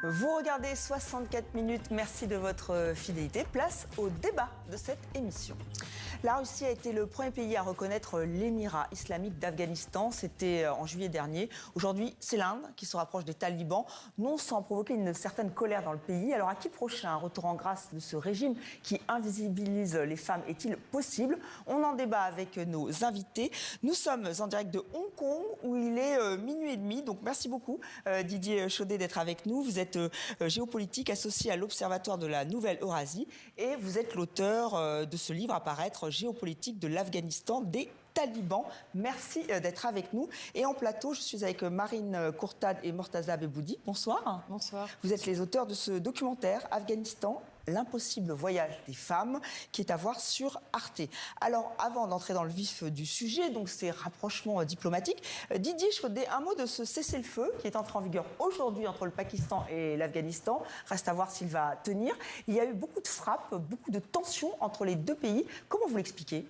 Vous regardez 64 minutes, merci de votre fidélité. Place au débat de cette émission. La Russie a été le premier pays à reconnaître l'émirat islamique d'Afghanistan. C'était en juillet dernier. Aujourd'hui, c'est l'Inde qui se rapproche des talibans, non sans provoquer une certaine colère dans le pays. Alors à qui prochain un retour en grâce de ce régime qui invisibilise les femmes est-il possible? On en débat avec nos invités. Nous sommes en direct de Hong Kong où il est minuit et demi. Donc merci beaucoup Didier Chaudet d'être avec nous. Vous êtes géopolitique associé à l'Observatoire de la Nouvelle-Eurasie et vous êtes l'auteur de ce livre à paraître, Géopolitique de l'Afghanistan des talibans. Merci d'être avec nous. Et en plateau, je suis avec Marine Courtade et Mortaza Beboudi. Bonsoir. Bonsoir. Vous êtes les auteurs de ce documentaire, Afghanistan, l'impossible voyage des femmes, qui est à voir sur Arte. Alors, avant d'entrer dans le vif du sujet, donc ces rapprochements diplomatiques, Didier Chaudet, un mot de ce cessez-le-feu qui est entré en vigueur aujourd'hui entre le Pakistan et l'Afghanistan. Reste à voir s'il va tenir. Il y a eu beaucoup de frappes, beaucoup de tensions entre les deux pays. Comment vous l'expliquez ?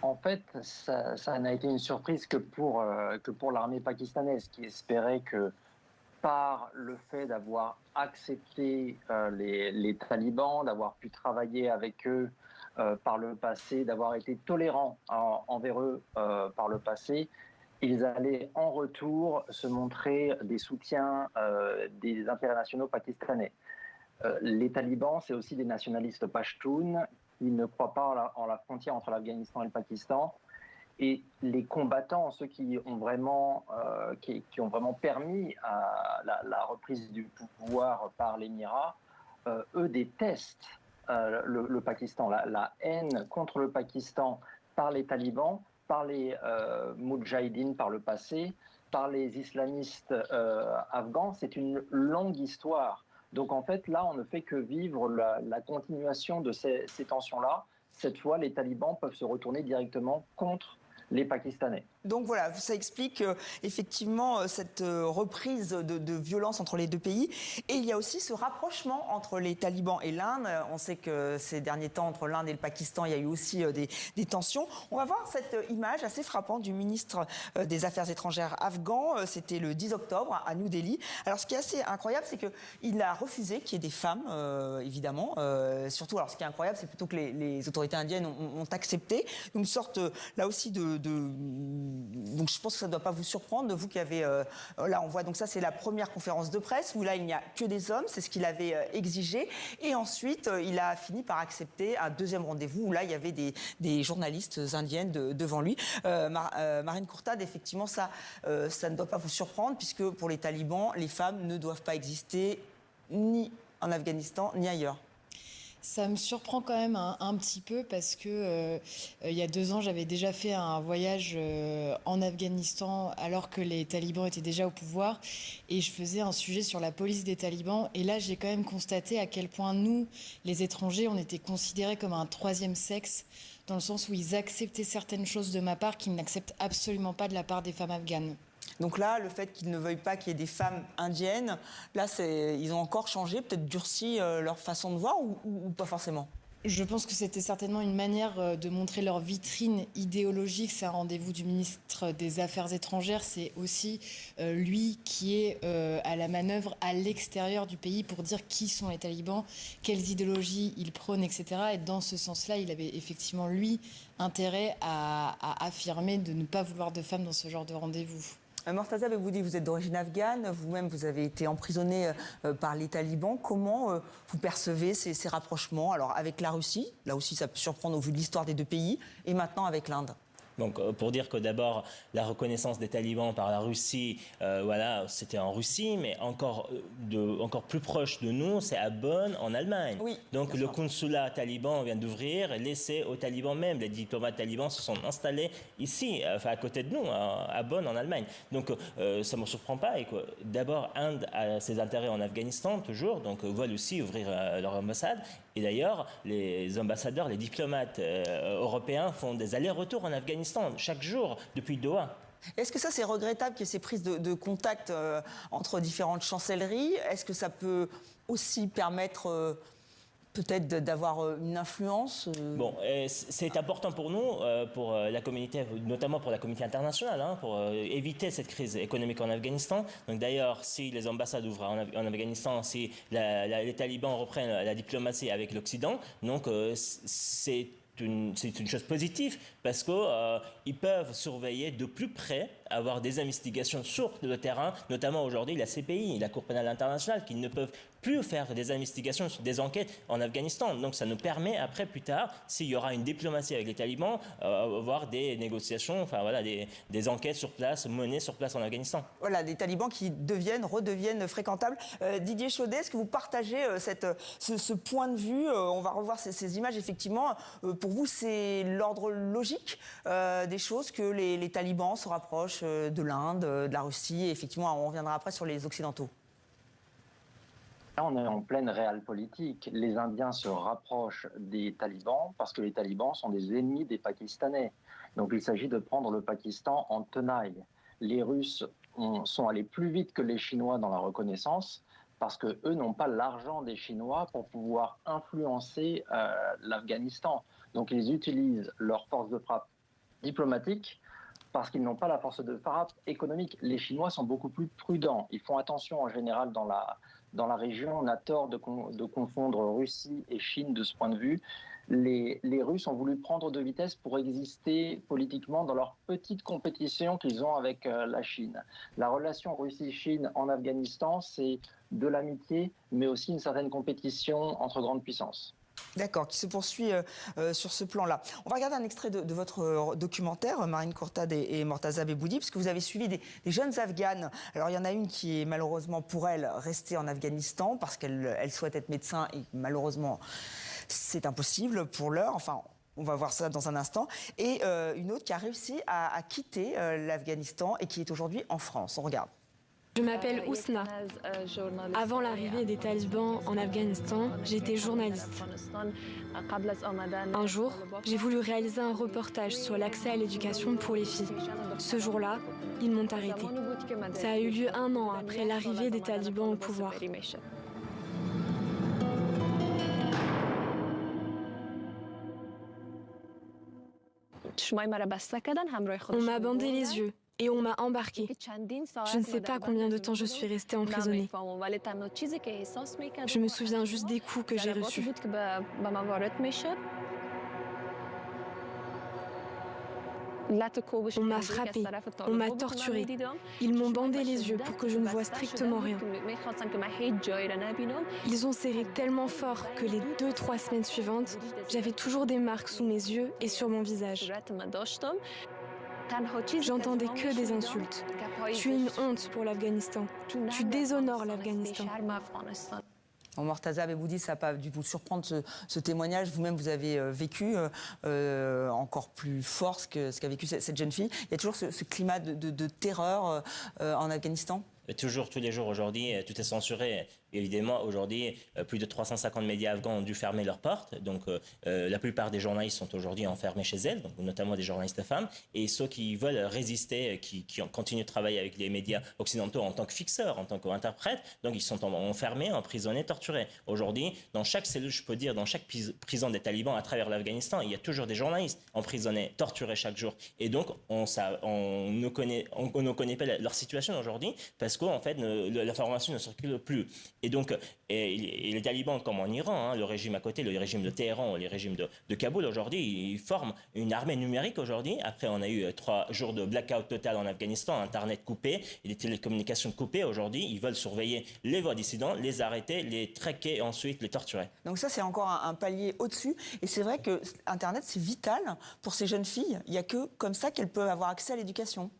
En fait, ça n'a été une surprise que pour l'armée pakistanaise, qui espérait que par le fait d'avoir accepté les talibans, d'avoir pu travailler avec eux par le passé, d'avoir été tolérants envers eux par le passé, ils allaient en retour se montrer des soutiens des intérêts nationaux pakistanais. Les talibans, c'est aussi des nationalistes pashtuns. Ils ne croient pas en la frontière entre l'Afghanistan et le Pakistan. Et les combattants, ceux qui ont vraiment permis la reprise du pouvoir par l'émirat, eux détestent le Pakistan. La haine contre le Pakistan par les talibans, par les moudjahidines par le passé, par les islamistes afghans, c'est une longue histoire. Donc en fait, là, on ne fait que vivre la continuation de ces tensions-là. Cette fois, les talibans peuvent se retourner directement contre les Pakistanais. Donc voilà, ça explique effectivement cette reprise de violence entre les deux pays. Et il y a aussi ce rapprochement entre les talibans et l'Inde. On sait que ces derniers temps, entre l'Inde et le Pakistan, il y a eu aussi des tensions. On va voir cette image assez frappante du ministre des Affaires étrangères afghan. C'était le 10 octobre à New Delhi. Alors ce qui est assez incroyable, c'est qu'il a refusé qu'il y ait des femmes, évidemment. Surtout, alors ce qui est incroyable, c'est plutôt que les autorités indiennes ont accepté. Une sorte, là aussi, donc je pense que ça ne doit pas vous surprendre, vous qui avez... là, on voit, donc ça, c'est la première conférence de presse, où là, il n'y a que des hommes, c'est ce qu'il avait exigé. Et ensuite, il a fini par accepter un deuxième rendez-vous, où là, il y avait des journalistes indiennes devant lui. Marine Courtade, effectivement, ça ne doit pas vous surprendre, puisque pour les talibans, les femmes ne doivent pas exister ni en Afghanistan, ni ailleurs. Ça me surprend quand même un petit peu parce que il y a 2 ans, j'avais déjà fait un voyage en Afghanistan alors que les talibans étaient déjà au pouvoir et je faisais un sujet sur la police des talibans. Et là, j'ai quand même constaté à quel point nous, les étrangers, on était considérés comme un troisième sexe dans le sens où ils acceptaient certaines choses de ma part qu'ils n'acceptent absolument pas de la part des femmes afghanes. Donc là, le fait qu'ils ne veuillent pas qu'il y ait des femmes indiennes, là, ils ont encore changé, peut-être durci leur façon de voir ou pas forcément? Je pense que c'était certainement une manière de montrer leur vitrine idéologique. C'est un rendez-vous du ministre des Affaires étrangères. C'est aussi lui qui est à la manœuvre à l'extérieur du pays pour dire qui sont les talibans, quelles idéologies ils prônent, etc. Et dans ce sens-là, il avait effectivement, lui, intérêt à affirmer de ne pas vouloir de femmes dans ce genre de rendez-vous. Mortaza Beboudi, vous êtes d'origine afghane, vous-même vous avez été emprisonné par les talibans. Comment vous percevez ces rapprochements, alors avec la Russie, là aussi ça peut surprendre au vu de l'histoire des deux pays, et maintenant avec l'Inde? Donc, pour dire que d'abord, la reconnaissance des talibans par la Russie, voilà, c'était en Russie, mais encore plus proche de nous, c'est à Bonn, en Allemagne. Oui, donc, le consulat taliban vient d'ouvrir, laissé aux talibans même. Les diplomates talibans se sont installés ici, à côté de nous, à Bonn, en Allemagne. Donc, ça ne me surprend pas. D'abord, Inde a ses intérêts en Afghanistan, toujours, donc veulent aussi ouvrir leur ambassade. Et d'ailleurs, les ambassadeurs, les diplomates européens font des allers-retours en Afghanistan chaque jour depuis Doha. Est-ce que ça, c'est regrettable qu'il y ait ces prises de contact entre différentes chancelleries? Est-ce que ça peut aussi permettre peut-être d'avoir une influence Bon, c'est important pour nous, pour la communauté, notamment pour la communauté internationale, hein, pour éviter cette crise économique en Afghanistan. Donc d'ailleurs, si les ambassades ouvrent en Afghanistan, si les talibans reprennent la diplomatie avec l'Occident, donc c'est une chose positive parce qu'ils peuvent surveiller de plus près, avoir des investigations sur le terrain, notamment aujourd'hui la CPI, la Cour pénale internationale, qui ne peuvent plus faire des investigations, des enquêtes en Afghanistan. Donc ça nous permet après, plus tard, s'il y aura une diplomatie avec les talibans, avoir des négociations, enfin voilà, des enquêtes sur place, menées sur place en Afghanistan. Voilà, des talibans qui redeviennent fréquentables. Didier Chaudet, est-ce que vous partagez ce point de vue On va revoir ces images, effectivement. Pour vous, c'est l'ordre logique des choses que les talibans se rapprochent de l'Inde, de la Russie, et effectivement, on reviendra après sur les Occidentaux. Là, on est en pleine réelle politique. Les Indiens se rapprochent des talibans parce que les talibans sont des ennemis des Pakistanais. Donc il s'agit de prendre le Pakistan en tenaille. Les Russes sont allés plus vite que les Chinois dans la reconnaissance parce qu'eux n'ont pas l'argent des Chinois pour pouvoir influencer l'Afghanistan. Donc ils utilisent leur force de frappe diplomatique parce qu'ils n'ont pas la force de frappe économique. Les Chinois sont beaucoup plus prudents. Ils font attention en général dans la région. On a tort de confondre Russie et Chine de ce point de vue. Les Russes ont voulu prendre de vitesse pour exister politiquement dans leur petite compétition qu'ils ont avec la Chine. La relation Russie-Chine en Afghanistan, c'est de l'amitié, mais aussi une certaine compétition entre grandes puissances. D'accord, qui se poursuit sur ce plan-là. On va regarder un extrait de votre documentaire, Marine Courtade et Mortaza Beboudi, parce que vous avez suivi des jeunes Afghanes. Alors, il y en a une qui est malheureusement, pour elle, restée en Afghanistan, parce qu'elle souhaite être médecin, et malheureusement, c'est impossible pour l'heure. Enfin, on va voir ça dans un instant. Et une autre qui a réussi à quitter l'Afghanistan et qui est aujourd'hui en France. On regarde. Je m'appelle Ousna. Avant l'arrivée des talibans en Afghanistan, j'étais journaliste. Un jour, j'ai voulu réaliser un reportage sur l'accès à l'éducation pour les filles. Ce jour-là, ils m'ont arrêté. Ça a eu lieu 1 an après l'arrivée des talibans au pouvoir. On m'a bandé les yeux et on m'a embarquée. Je ne sais pas combien de temps je suis restée emprisonnée. Je me souviens juste des coups que j'ai reçus. On m'a frappée, on m'a torturée. Ils m'ont bandé les yeux pour que je ne voie strictement rien. Ils ont serré tellement fort que les 2-3 semaines suivantes, j'avais toujours des marques sous mes yeux et sur mon visage. J'entendais que des insultes. Tu es une honte pour l'Afghanistan. Tu déshonores l'Afghanistan. Mortaza Beboudi, ça n'a pas dû vous surprendre ce témoignage. Vous-même, vous avez vécu encore plus fort ce qu'a vécu cette jeune fille. Il y a toujours ce climat de terreur en Afghanistan ? Toujours, tous les jours aujourd'hui, tout est censuré. Évidemment, aujourd'hui, plus de 350 médias afghans ont dû fermer leurs portes. Donc, la plupart des journalistes sont aujourd'hui enfermés chez elles, donc, notamment des journalistes femmes. Et ceux qui veulent résister, qui continuent de travailler avec les médias occidentaux en tant que fixeurs, en tant qu'interprètes, donc ils sont enfermés, emprisonnés, torturés. Aujourd'hui, dans chaque cellule, je peux dire, dans chaque prison des talibans à travers l'Afghanistan, il y a toujours des journalistes emprisonnés, torturés chaque jour. Et donc, on ne connaît pas leur situation aujourd'hui parce qu'en fait, l'information ne circule plus. Et donc, les talibans, comme en Iran, hein, le régime à côté, le régime de Téhéran, le régime de Kaboul, aujourd'hui, ils forment une armée numérique aujourd'hui. Après, on a eu 3 jours de blackout total en Afghanistan, Internet coupé, et les télécommunications coupées. Aujourd'hui, ils veulent surveiller les voix dissidents, les arrêter, les traquer et ensuite les torturer. Donc ça, c'est encore un palier au-dessus. Et c'est vrai que Internet, c'est vital pour ces jeunes filles. Il n'y a que comme ça qu'elles peuvent avoir accès à l'éducation.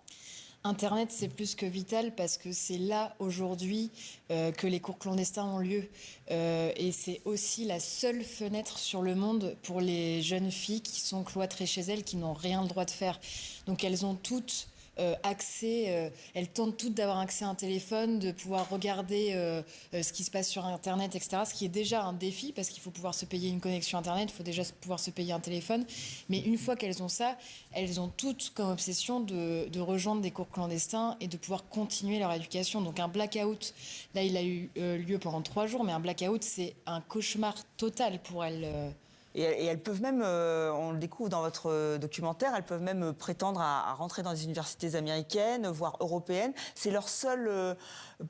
Internet, c'est plus que vital parce que c'est là, aujourd'hui, que les cours clandestins ont lieu. Et c'est aussi la seule fenêtre sur le monde pour les jeunes filles qui sont cloîtrées chez elles, qui n'ont rien le droit de faire. Donc elles ont toutes elles tentent toutes d'avoir accès à un téléphone, de pouvoir regarder ce qui se passe sur Internet, etc. Ce qui est déjà un défi parce qu'il faut pouvoir se payer une connexion Internet, il faut déjà pouvoir se payer un téléphone. Mais une fois qu'elles ont ça, elles ont toutes comme obsession de rejoindre des cours clandestins et de pouvoir continuer leur éducation. Donc un blackout, là il a eu lieu pendant 3 jours, mais un blackout c'est un cauchemar total pour elles. Et elles peuvent même, on le découvre dans votre documentaire, elles peuvent même prétendre à rentrer dans des universités américaines, voire européennes. C'est leur seule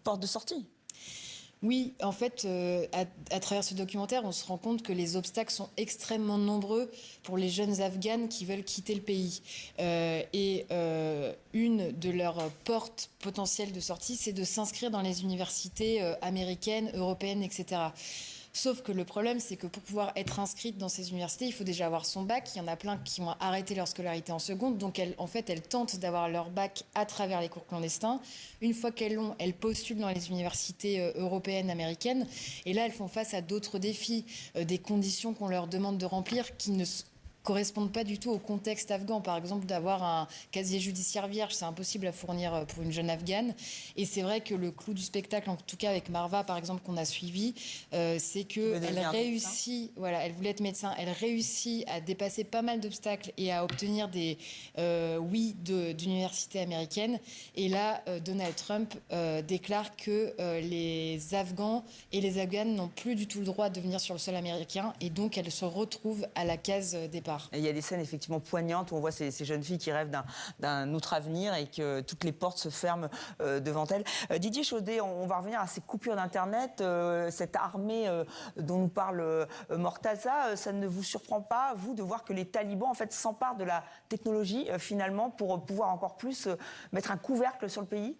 porte de sortie. Oui, en fait, à travers ce documentaire, on se rend compte que les obstacles sont extrêmement nombreux pour les jeunes Afghanes qui veulent quitter le pays. Une de leurs portes potentielles de sortie, c'est de s'inscrire dans les universités américaines, européennes, etc. Sauf que le problème, c'est que pour pouvoir être inscrite dans ces universités, il faut déjà avoir son bac. Il y en a plein qui ont arrêté leur scolarité en seconde. Donc, elles tentent d'avoir leur bac à travers les cours clandestins. Une fois qu'elles l'ont, elles postulent dans les universités européennes, américaines. Et là, elles font face à d'autres défis, des conditions qu'on leur demande de remplir qui ne correspondent pas du tout au contexte afghan. Par exemple, d'avoir un casier judiciaire vierge, c'est impossible à fournir pour une jeune afghane. Et c'est vrai que le clou du spectacle, en tout cas avec Marwa, par exemple, qu'on a suivi, c'est qu'elle réussit, voilà, elle voulait être médecin, elle réussit à dépasser pas mal d'obstacles et à obtenir des oui d'universités américaines. Et là, Donald Trump déclare que les Afghans et les Afghanes n'ont plus du tout le droit de venir sur le sol américain et donc elles se retrouvent à la case départ. Et il y a des scènes effectivement poignantes où on voit ces jeunes filles qui rêvent d'un autre avenir et que toutes les portes se ferment devant elles. Didier Chaudet, on va revenir à ces coupures d'Internet, cette armée dont nous parle Mortaza. Ça ne vous surprend pas, vous, de voir que les talibans en fait, s'emparent de la technologie finalement pour pouvoir encore plus mettre un couvercle sur le pays ?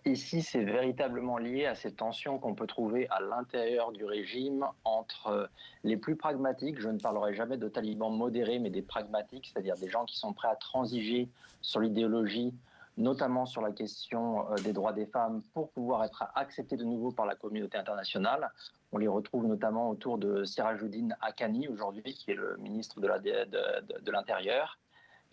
Ici, c'est véritablement lié à ces tensions qu'on peut trouver à l'intérieur du régime entre les plus pragmatiques, je ne parlerai jamais de talibans modérés, mais des pragmatiques, c'est-à-dire des gens qui sont prêts à transiger sur l'idéologie, notamment sur la question des droits des femmes, pour pouvoir être acceptés de nouveau par la communauté internationale. On les retrouve notamment autour de Sirajuddin Haqqani, aujourd'hui, qui est le ministre de l'Intérieur,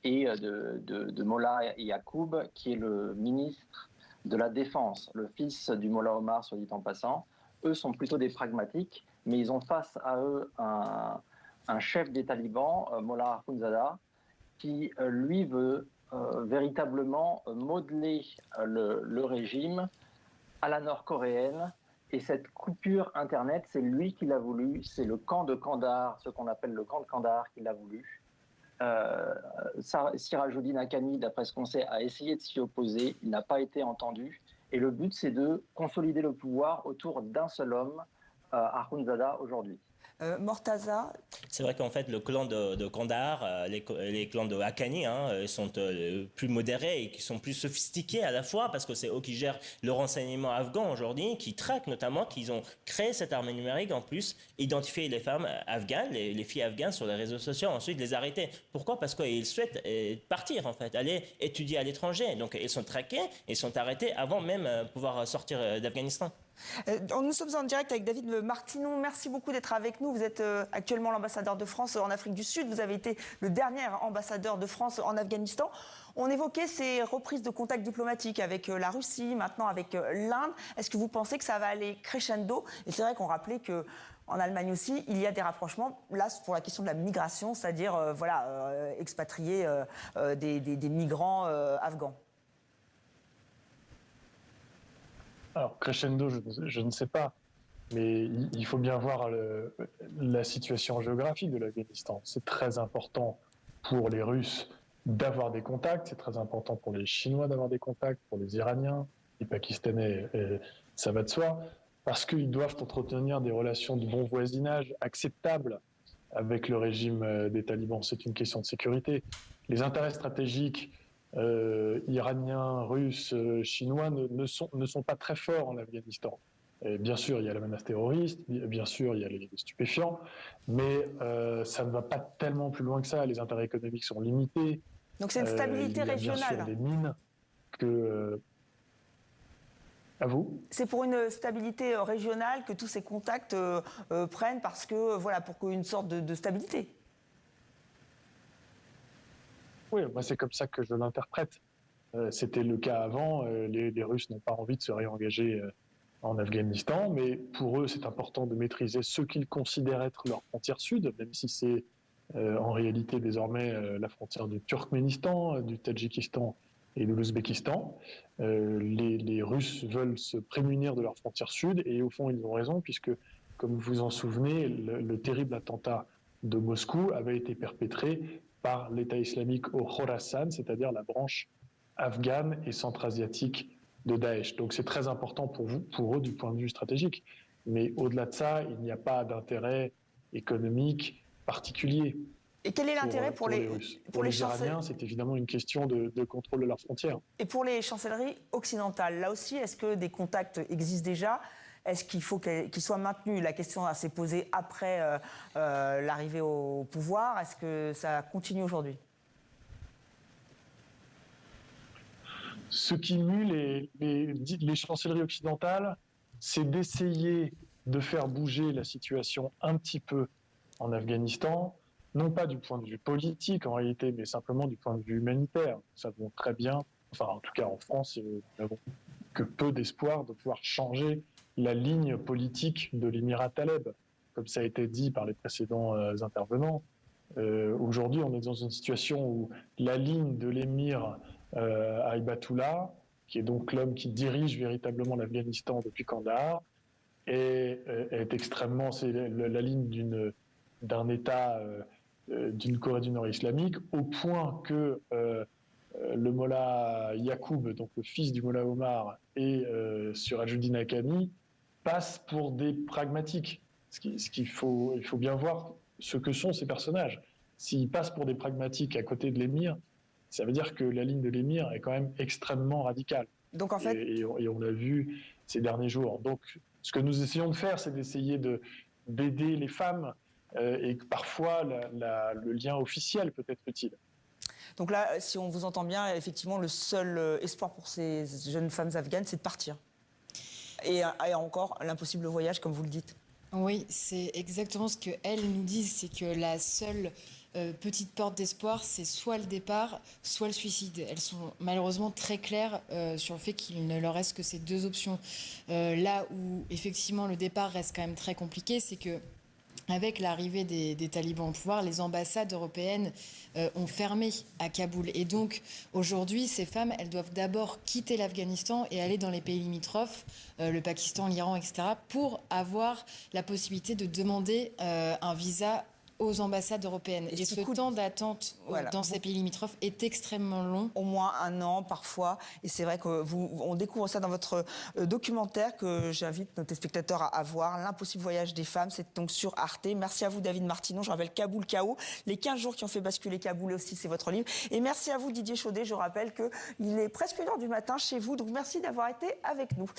et de Mollah Yacoub, qui est le ministre de la Défense, le fils du Mollah Omar, soit dit en passant. Eux sont plutôt des pragmatiques, mais ils ont face à eux un chef des talibans, Mollah Akhundzada, qui, lui, veut véritablement modeler le régime à la nord-coréenne. Et cette coupure Internet, c'est lui qui l'a voulu, c'est le camp de Kandahar, ce qu'on appelle le camp de Kandahar, qui l'a voulu. Sirajuddin Haqqani, d'après ce qu'on sait, a essayé de s'y opposer, il n'a pas été entendu. Et le but, c'est de consolider le pouvoir autour d'un seul homme, Akhundzada, aujourd'hui. Mortaza. C'est vrai qu'en fait, le clan de Kandahar, les clans de Haqqani sont plus modérés et qui sont plus sophistiqués à la fois parce que c'est eux qui gèrent le renseignement afghan aujourd'hui, qui traquent notamment, qu'ils ont créé cette armée numérique en plus, identifier les femmes afghanes, les filles afghanes sur les réseaux sociaux, ensuite les arrêter. Pourquoi ? Parce qu'ils souhaitent partir en fait, aller étudier à l'étranger. Donc ils sont traqués et sont arrêtés avant même pouvoir sortir d'Afghanistan. Nous sommes en direct avec David Martinon. Merci beaucoup d'être avec nous. Vous êtes actuellement l'ambassadeur de France en Afrique du Sud. Vous avez été le dernier ambassadeur de France en Afghanistan. On évoquait ces reprises de contacts diplomatiques avec la Russie, maintenant avec l'Inde. Est-ce que vous pensez que ça va aller crescendo ? Et c'est vrai qu'on rappelait que en Allemagne aussi, il y a des rapprochements, là, pour la question de la migration, c'est-à-dire expatrier des migrants afghans. Alors, crescendo, je ne sais pas, mais il faut bien voir la situation géographique de l'Afghanistan. C'est très important pour les Russes d'avoir des contacts, c'est très important pour les Chinois d'avoir des contacts, pour les Iraniens, les Pakistanais, ça va de soi, parce qu'ils doivent entretenir des relations de bon voisinage acceptables avec le régime des talibans. C'est une question de sécurité. Les intérêts stratégiques iraniens, russes, chinois ne sont pas très forts en Afghanistan. Et bien sûr, il y a la menace terroriste, bien sûr, il y a les stupéfiants, mais ça ne va pas tellement plus loin que ça. Les intérêts économiques sont limités. Donc c'est une stabilité régionale. Il y a bien sûr des mines que... À vous ? C'est pour une stabilité régionale que tous ces contacts prennent parce que, voilà, pour une sorte de stabilité. Oui, moi c'est comme ça que je l'interprète. C'était le cas avant. Les Russes n'ont pas envie de se réengager en Afghanistan, mais pour eux, c'est important de maîtriser ce qu'ils considèrent être leur frontière sud, même si c'est en réalité désormais la frontière du Turkménistan, du Tadjikistan et de l'Ouzbékistan. Les Russes veulent se prémunir de leur frontière sud, et au fond, ils ont raison, puisque, comme vous vous en souvenez, le terrible attentat de Moscou avait été perpétré par l'État islamique au Khorasan, c'est-à-dire la branche afghane et centra-asiatique de Daesh. Donc c'est très important pour eux du point de vue stratégique. Mais au-delà de ça, il n'y a pas d'intérêt économique particulier. Et quel est l'intérêt pour les Russes? Pour les Iraniens, c'est évidemment une question de contrôle de leurs frontières. Et pour les chancelleries occidentales, là aussi, est-ce que des contacts existent déjà? Est-ce qu'il faut qu'ils soient maintenus? La question s'est posée après l'arrivée au pouvoir. Est-ce que ça continue aujourd'hui? Ce qui mue les chancelleries occidentales, c'est d'essayer de faire bouger la situation un petit peu en Afghanistan, non pas du point de vue politique en réalité, mais simplement du point de vue humanitaire. Nous savons très bien, enfin en tout cas en France, nous n'avons que peu d'espoir de pouvoir changer la ligne politique de l'émirat Taleb, comme ça a été dit par les précédents intervenants. Aujourd'hui, on est dans une situation où la ligne de l'émir Aïbatullah, qui est donc l'homme qui dirige véritablement l'Afghanistan depuis Kandahar, est extrêmement, c'est la ligne d'un État d'une Corée du Nord islamique, au point que le Mollah Yacoub, donc le fils du Mollah Omar, et Surajuddin Haqqani passent pour des pragmatiques. Il faut bien voir ce que sont ces personnages. S'ils passent pour des pragmatiques à côté de l'émir, ça veut dire que la ligne de l'émir est quand même extrêmement radicale. Donc en fait... et on l'a vu ces derniers jours. Donc ce que nous essayons de faire, c'est d'essayer d'aider les femmes et parfois le lien officiel peut être utile. Donc là, si on vous entend bien, effectivement, le seul espoir pour ces jeunes femmes afghanes, c'est de partir. Et encore, l'impossible voyage, comme vous le dites. Oui, c'est exactement ce qu'elles nous disent, c'est que la seule petite porte d'espoir, c'est soit le départ, soit le suicide. Elles sont malheureusement très claires sur le fait qu'il ne leur reste que ces deux options. Là où, effectivement, le départ reste quand même très compliqué, c'est que avec l'arrivée des talibans au pouvoir, les ambassades européennes ont fermé à Kaboul. Et donc, aujourd'hui, ces femmes, elles doivent d'abord quitter l'Afghanistan et aller dans les pays limitrophes, le Pakistan, l'Iran, etc., pour avoir la possibilité de demander un visa aux ambassades européennes. Et ce temps d'attente dans ces pays limitrophes est extrêmement long. Au moins 1 an parfois. Et c'est vrai qu'on découvre ça dans votre documentaire que j'invite nos téléspectateurs à voir, L'impossible voyage des femmes. C'est donc sur Arte. Merci à vous David Martinon. Je rappelle Kaboul Chaos. Les 15 jours qui ont fait basculer Kaboul aussi, c'est votre livre. Et merci à vous Didier Chaudet. Je rappelle qu'il est presque 1h du matin chez vous. Donc merci d'avoir été avec nous.